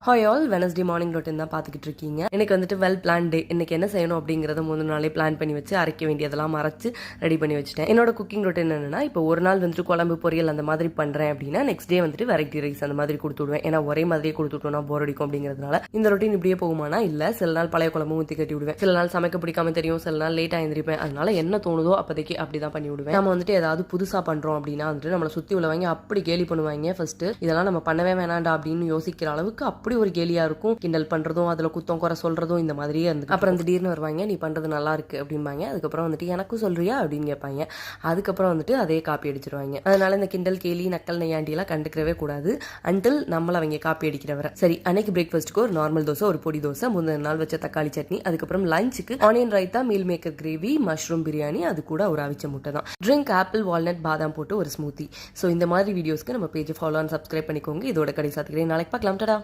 Hi all Wednesday morning routine தான் பார்த்துக்கிட்டு இருக்கீங்க. எனக்கு வந்துட்டு வெல் பிளான் டே. இன்னைக்கு என்ன செய்யணும் அப்படிங்கிறத முந்தின நாளே பிளான் பண்ணி வச்சு அரைக்க வேண்டியதெல்லாம் மறைச்சு ரெடி பண்ணி வச்சுட்டேன். என்னோட குக்கிங் ரொட்டீன் என்னன்னா, இப்போ ஒரு நாள் வந்துட்டு குழம்பு பொரியல் அந்த மாதிரி பண்ணுறேன் அப்படின்னா நெக்ஸ்ட் டே வந்துட்டு வெரைட்டி ரைஸ் அந்த மாதிரி கொடுத்து விடுவேன். ஏன்னா ஒரே மாதிரியே கொடுத்து விட்டோம்னா போர் அடிக்கும் அப்படிங்கிறதுனால இந்த ரொட்டீன் இப்படியே போகுமானா இல்லை, சில நாள் பழைய குழம்பு ஊற்றி கட்டி விடுவேன், சில நாள் சமைக்க பிடிக்காம தெரியும், சில நாள் லேட்டாக எழுந்திருப்பேன். அதனால என்ன தோணுதோ அப்போதைக்கு அப்படி தான் பண்ணி விடுவேன். நம்ம வந்துட்டு ஏதாவது புதுசாக பண்ணுறோம் அப்படின்னா வந்துட்டு நம்மளை சுற்றி உள்ளவங்க அப்படி கேலி பண்ணுவாங்க. ஃபர்ஸ்ட் இதெல்லாம் நம்ம பண்ணவே வேணாண்டா அப்படின்னு யோசிக்கிற அளவுக்கு அப்படி ஒரு கேலியாக இருக்கும். கிண்டல் பண்றதும் அதுல குத்தம் குறை சொல்றதும் இந்த மாதிரியே இருந்து அப்புறம் திடீர்னு வருவாங்க, நீ பண்றது நல்லா இருக்கு அப்படிம்பாங்க. அதுக்கப்புறம் வந்துட்டு எனக்கும் சொல்றியா அப்படின்னு கேட்பாங்க. அதுக்கப்புறம் வந்துட்டு அதே காப்பி அடிச்சிருவாங்க. அதனால இந்த கிண்டல் கேலி நக்கல் நையாண்டி எல்லாம் கண்டுக்கவே கூடாது அன்டில் நம்மள அவங்க காப்பி அடிக்கிறவரை. சரி, அன்னைக்கு பிரேக்ஃபாஸ்ட்டுக்கு ஒரு நார்மல் தோசை, ஒரு பொடி தோசை, முந்தின நாள் வச்ச தக்காளி சட்னி, அதுக்கப்புறம் லஞ்சுக்கு onion raita, meal maker gravy, mushroom biryani, அது கூட ஒரு அவிச்ச முட்டை தான். ட்ரிங்க் ஆப்பிள் வால்நட் பாதாம் போட்டு ஒரு ஸ்மூத்தி. ஸோ இந்த மாதிரி வீடியோஸ்க்கு நம்ம பேஜ் ஃபாலோ அண்ட் சப்ஸ்கிரைப் பண்ணிக்கோங்க. இதோட கடைசி நாளைக்கு பார்க்கலாம். டடா.